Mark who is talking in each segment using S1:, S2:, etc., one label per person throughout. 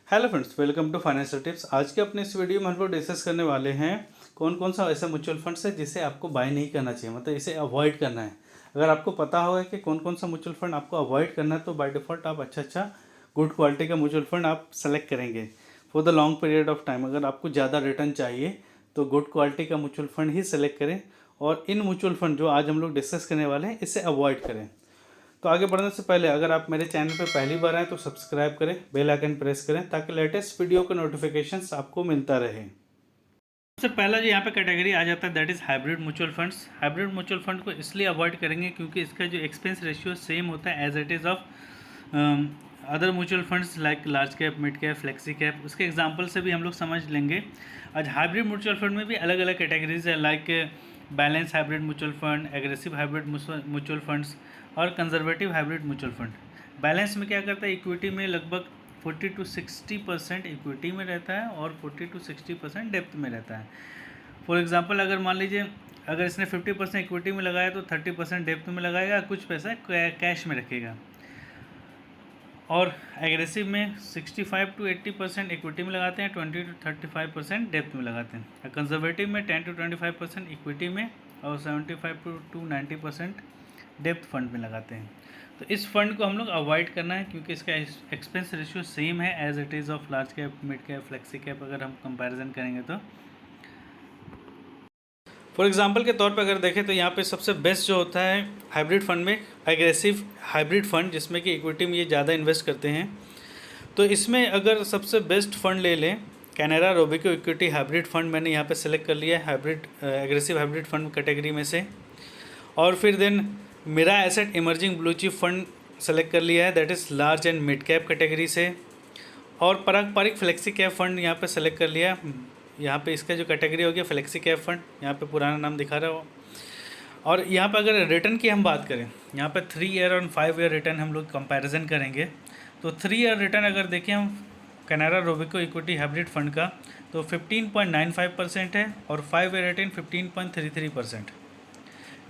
S1: Hello friends, welcome to financial tips. आज के अपने इस वीडियो में हम लोग डिस्कस करने वाले हैं कौन कौन सा ऐसा म्यूचुअल फंड्स है जिसे आपको बाय नहीं करना चाहिए, मतलब इसे अवॉइड करना है। अगर आपको पता होगा कि कौन कौन सा म्यूचुअल फंड आपको अवॉइड करना है तो बाय डिफ़ॉल्ट आप अच्छा गुड क्वालिटी का म्यूचुअल फंड आप सेलेक्ट करेंगे for the long period of time. अगर आपको ज़्यादा रिटर्न चाहिए तो गुड क्वालिटी का म्यूचुअल फंड ही सेलेक्ट करें और इन म्यूचुअल फंड जो आज हम लोग डिस्कस करने वाले हैं इसे अवॉइड करें। तो आगे बढ़ने से पहले अगर आप मेरे चैनल पर पहली बार आएँ तो सब्सक्राइब करें, बेल आइकन प्रेस करें ताकि लेटेस्ट वीडियो का नोटिफिकेशंस आपको मिलता रहे। सबसे पहला जो यहाँ पे कैटेगरी आ जाता है that is hybrid mutual funds. Hybrid mutual fund को इसलिए अवॉइड करेंगे क्योंकि इसका जो एक्सपेंस रेशियो सेम होता है as it is of other mutual funds like large cap, mid cap, flexi cap. उसके एग्जांपल से भी हम लोग समझ लेंगे। आज हाइब्रिड म्यूचुअल फंड में भी अलग अलग कैटेगरीज है like balance hybrid mutual fund, aggressive hybrid mutual funds और conservative hybrid mutual fund. Balance में क्या करता है, इक्विटी में लगभग 40 to 60% इक्विटी में रहता है और 40 to 60% डेप्थ में रहता है। फॉर एग्जांपल अगर मान लीजिए अगर इसने 50% इक्विटी में लगाया तो 30% डेप्थ में लगाएगा, कुछ पैसा कैश में रखेगा। और एग्रेसिव में 65 to 80% इक्विटी में लगाते हैं, 20 to 35% डेप्थ में लगाते हैं। कंजर्वेटिव में 10 to 25% इक्विटी में और 75 to 90% डेप्थ फंड में लगाते हैं। तो इस फंड को हम लोग अवॉइड करना है क्योंकि इसका एक्सपेंस रेशियो सेम है as it is of large cap, mid cap, flexi cap अगर हम कंपैरिजन करेंगे तो। फॉर एग्जांपल के तौर पे अगर देखें तो यहाँ पे सबसे बेस्ट जो होता है हाइब्रिड फंड में एग्रेसिव हाइब्रिड फंड, जिसमें कि इक्विटी में ये ज़्यादा इन्वेस्ट करते हैं। तो इसमें अगर सबसे बेस्ट फंड ले लें Canara Robeco equity hybrid fund, मैंने यहाँ पे सेलेक्ट कर लिया है hybrid aggressive hybrid fund category में से। और फिर देन मेरा asset emerging blue chip fund select कर लिया है that is large and mid cap category से। और पारंपरिक फ्लेक्सी कैप फंड यहाँ पे सेलेक्ट कर लिया। यहाँ पे इसका जो कैटेगरी हो गया फ्लेक्सी कैप फंड, यहाँ पे पुराना नाम दिखा रहा हो। और यहाँ पे अगर रिटर्न की हम बात करें, यहाँ पे 3 ईयर और 5 ईयर रिटर्न हम लोग कंपैरिजन करेंगे। तो 3 ईयर रिटर्न अगर देखें हम Canara Robeco equity hybrid fund का तो 15.95% है और 5 ईयर रिटर्न 15.33%।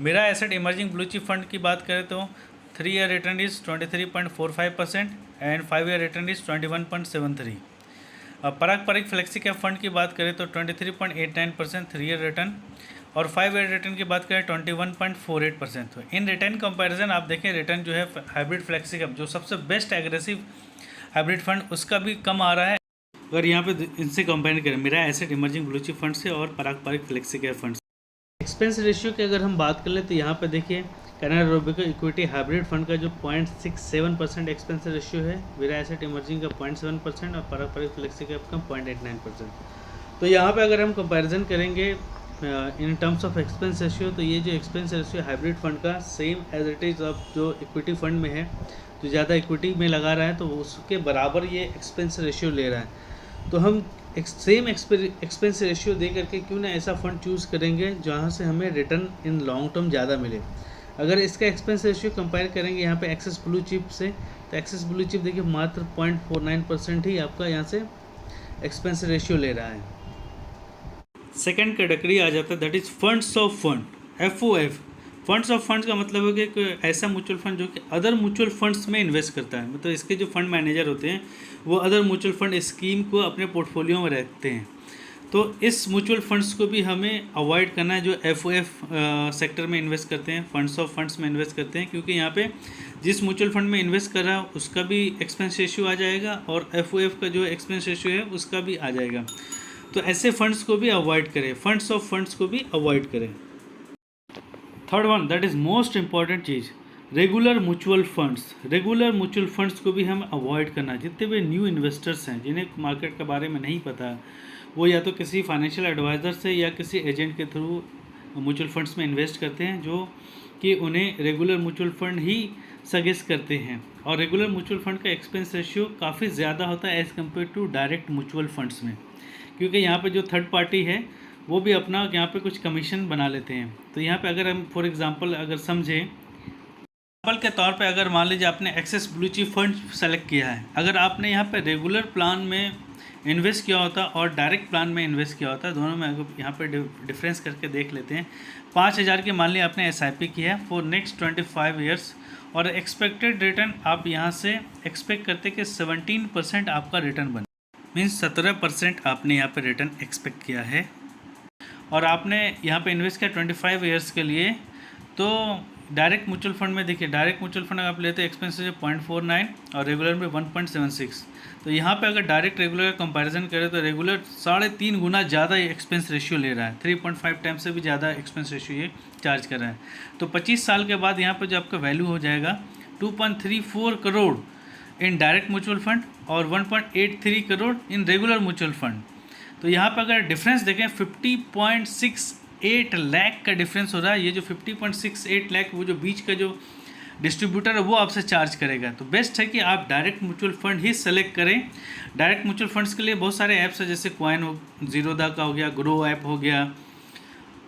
S1: मेरा asset emerging blue chip fund की बात करें तो 3 year return is 23.45% and 5 year return is 21.73। अब पारंपरिक फ्लेक्सी कैप फंड की बात करें तो 23.89% 3 ईयर रिटर्न और 5 ईयर रिटर्न की बात करें 21.48%। तो इन रिटर्न कंपैरिजन आप देखें रिटर्न जो है हाइब्रिड फ्लेक्सी कैप जो सबसे बेस्ट एग्रेसिव हाइब्रिड फंड उसका भी कम आ रहा है अगर यहाँ पे इनसे कंपेयर करें मेरा asset emerging blue chip fund से और पारंपरिक flexi cap fund. Expense ratio की अगर हम बात कर ले तो यहाँ पे देखिए Canara Robeco equity hybrid fund का जो 0.67% एक्सपेंस रेशियो है, मेरा एसेट इमर्जिंग का 0.7% और पारंपरिक फ्लेक्सी कैप का 0.89%। तो यहाँ पे अगर हम कंपैरिजन करेंगे in terms of expense ratio तो ये जो एक्सपेंस रेशियो हाइब्रिड फंड का same as it is of जो इक्विटी फंड में है, जो ज़्यादा इक्विटी में लगा रहा है तो उसके बराबर ये एक्सपेंस रेशियो ले रहा है। तो हम सेम एक्सपेंस रेशियो दे करके क्यों ना ऐसा फंड चूज़ करेंगे जहाँ से हमें रिटर्न इन लॉन्ग टर्म ज़्यादा मिले। अगर इसका एक्सपेंस रेशियो कंपेयर करेंगे यहाँ पे एक्सिस ब्लू चिप से तो एक्सिस ब्लू चिप देखिए मात्र 0.49% ही आपका यहाँ से एक्सपेंस रेशियो ले रहा है। सेकेंड कैटेगरी आ जाता है that is funds of fund, FOF। Funds of funds का मतलब है कि ऐसा म्यूचुअल फंड जो कि अदर म्यूचुअल फंड्स में इन्वेस्ट करता है, मतलब इसके जो फंड मैनेजर होते हैं वो अदर म्यूचुअल फंड स्कीम को अपने पोर्टफोलियो में रखते हैं। तो इस म्यूचुअल फंड्स को भी हमें अवॉइड करना है जो FOF सेक्टर में इन्वेस्ट करते हैं, फंड्स ऑफ फंड्स में इन्वेस्ट करते हैं, क्योंकि यहाँ पे जिस म्यूचुअल फंड में इन्वेस्ट कर रहा है उसका भी एक्सपेंस रेशियो आ जाएगा और FOF का जो एक्सपेंस रेशियो है उसका भी आ जाएगा। तो ऐसे फंड्स को भी अवॉइड करें, फंड्स ऑफ फंड्स को भी अवॉइड करें। Third one that is most important cheese, regular mutual funds. Regular mutual funds को भी हम अवॉइड करना है। जितने भी न्यू इन्वेस्टर्स हैं जिन्हें मार्केट के बारे में नहीं पता, वो या तो किसी फाइनेंशियल एडवाइज़र से या किसी एजेंट के थ्रू म्यूचुअल फंड्स में इन्वेस्ट करते हैं जो कि उन्हें रेगुलर म्यूचुअल फंड ही सजेस्ट करते हैं। और रेगुलर म्यूचुअल फंड का एक्सपेंस रेशियो काफ़ी ज़्यादा होता है as compare to direct mutual funds में, क्योंकि यहाँ पे जो थर्ड पार्टी है वो भी अपना यहाँ पे कुछ कमीशन बना लेते हैं। तो यहाँ पे अगर हम फॉर एग्जांपल अगर समझें, एग्जाम्पल के तौर पे अगर मान लीजिए आपने axis blue chip fund select किया है, अगर आपने यहाँ पे रेगुलर प्लान में इन्वेस्ट किया होता और डायरेक्ट प्लान में इन्वेस्ट किया होता, दोनों में अगर यहाँ पे डिफरेंस करके देख लेते हैं। 5,000 की मान ली आपने SIP की है फॉर नेक्स्ट 25 ईयर्स और एक्सपेक्टेड रिटर्न आप यहाँ से एक्सपेक्ट करते कि 17% आपका रिटर्न बने। मीन्स 17% आपने यहाँ पे रिटर्न एक्सपेक्ट किया है। और आपने यहाँ पे इन्वेस्ट किया 25 ईयर्स के लिए। तो डायरेक्ट म्यूचुअल फंड में देखिए, डायरेक्ट म्यूचुअल फंड अगर आप लेते हैं एक्सपेंसेस है 0.49 और रेगुलर में 1.76। तो यहाँ पे अगर डायरेक्ट रेगुलर का कंपैरिजन करें तो रेगुलर 3.5 गुना ज़्यादा एक्सपेंस रेशियो ले रहा है, 3.5 टाइम्स से भी ज़्यादा एक्सपेंस रेशियो ये चार्ज कर रहा है। तो 25 साल के बाद यहाँ पर जो आपका वैल्यू हो जाएगा 2.34 crore in direct mutual fund और 1.83 crore in regular mutual fund. तो यहाँ पर अगर डिफरेंस देखें 50.68 लाख का डिफरेंस हो रहा है। ये जो 50.68 लाख वो जो बीच का जो डिस्ट्रीब्यूटर है वो आपसे चार्ज करेगा। तो बेस्ट है कि आप डायरेक्ट म्यूचुअल फंड ही सेलेक्ट करें। डायरेक्ट म्यूचुअल फंड्स के लिए बहुत सारे ऐप्स हैं, जैसे क्वाइन हो, जीरोधा का हो गया, ग्रो ऐप हो गया।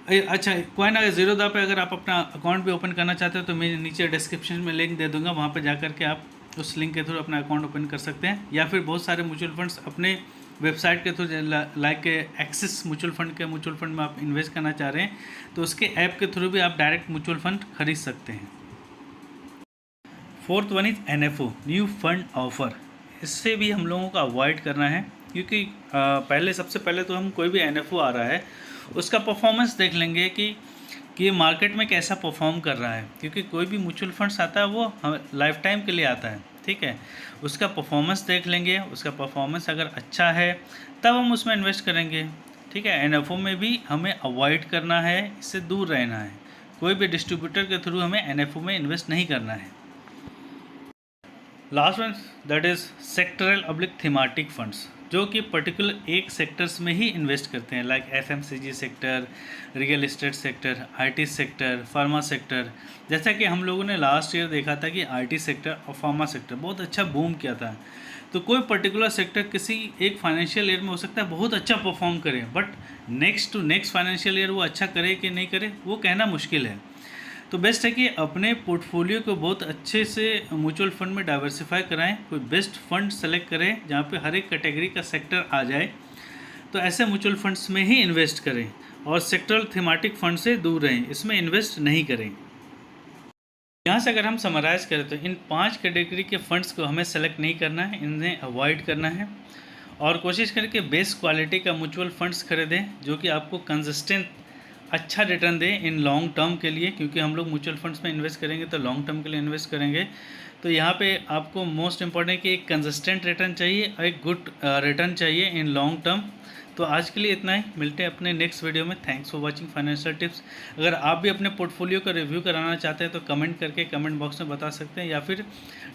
S1: अच्छा, क्वाइन अगर जीरोधा पे अगर आप अपना अकाउंट भी ओपन करना चाहते हो तो मैं नीचे डिस्क्रिप्शन में लिंक दे दूँगा, वहाँ पर जा करके आप उस लिंक के थ्रू अपना अकाउंट ओपन कर सकते हैं। या फिर बहुत सारे म्यूचुअल फंड्स अपने वेबसाइट के through like axis mutual fund के म्यूचुअल फंड में आप इन्वेस्ट करना चाह रहे हैं तो उसके ऐप के थ्रू भी आप डायरेक्ट म्यूचुअल फंड खरीद सकते हैं। Fourth one is NFO, new fund offer. इससे भी हम लोगों को अवॉइड करना है, क्योंकि सबसे पहले तो हम कोई भी NFO आ रहा है उसका परफॉर्मेंस देख लेंगे कि ये मार्केट में कैसा परफॉर्म कर रहा है, क्योंकि कोई भी म्यूचुअल फंड्स आता है वो लाइफ टाइम के लिए आता है, ठीक है। उसका परफॉर्मेंस देख लेंगे, उसका परफॉर्मेंस अगर अच्छा है तब हम उसमें इन्वेस्ट करेंगे, ठीक है। NFO में भी हमें अवॉइड करना है, इससे दूर रहना है। कोई भी डिस्ट्रीब्यूटर के थ्रू हमें NFO में इन्वेस्ट नहीं करना है। Last one that is sectoral oblique thematic funds, जो कि पर्टिकुलर एक सेक्टर्स में ही इन्वेस्ट करते हैं, like FMCG sector, real estate sector, IT sector, pharma sector. जैसा कि हम लोगों ने लास्ट ईयर देखा था कि IT सेक्टर और फार्मा सेक्टर बहुत अच्छा बूम किया था। तो कोई पर्टिकुलर सेक्टर किसी एक फाइनेंशियल ईयर में हो सकता है बहुत अच्छा परफॉर्म करे, but next to next financial year वो अच्छा करे कि नहीं करे वो कहना मुश्किल है। तो बेस्ट है कि अपने पोर्टफोलियो को बहुत अच्छे से म्यूचुअल फंड में डाइवर्सिफाई कराएं, कोई बेस्ट फंड सेलेक्ट करें जहां पे हर एक कैटेगरी का सेक्टर आ जाए। तो ऐसे म्यूचुअल फंड्स में ही इन्वेस्ट करें और सेक्टरल थीमेटिक फंड से दूर रहें, इसमें इन्वेस्ट नहीं करें। यहाँ से अगर हम समराइज़ करें तो इन 5 कैटेगरी के फंड्स को हमें सेलेक्ट नहीं करना है, इन्हें अवॉइड करना है और कोशिश करें कि बेस्ट क्वालिटी का म्यूचुअल फंड्स खरीदें जो कि आपको कंसिस्टेंट अच्छा रिटर्न दें इन लॉन्ग टर्म के लिए, क्योंकि हम लोग म्यूचुअल फंड्स में इन्वेस्ट करेंगे तो लॉन्ग टर्म के लिए इन्वेस्ट करेंगे। तो यहाँ पे आपको मोस्ट इंपॉर्टेंट है कि एक कंसिस्टेंट रिटर्न चाहिए और एक गुड रिटर्न चाहिए इन लॉन्ग टर्म। तो आज के लिए इतना ही, मिलते हैं अपने नेक्स्ट वीडियो में। Thanks for watching financial tips. अगर आप भी अपने पोर्टफोलियो का रिव्यू कराना चाहते हैं तो कमेंट करके कमेंट बॉक्स में बता सकते हैं, या फिर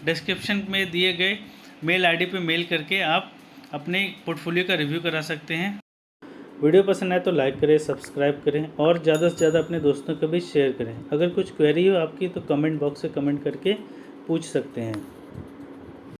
S1: डिस्क्रिप्शन में दिए गए मेल ID पे मेल करके आप अपने पोर्टफोलियो का रिव्यू करा सकते हैं। वीडियो पसंद आए तो लाइक करें, सब्सक्राइब करें और ज़्यादा से ज़्यादा अपने दोस्तों को भी शेयर करें। अगर कुछ क्वेरी हो आपकी तो कमेंट बॉक्स से कमेंट करके पूछ सकते हैं।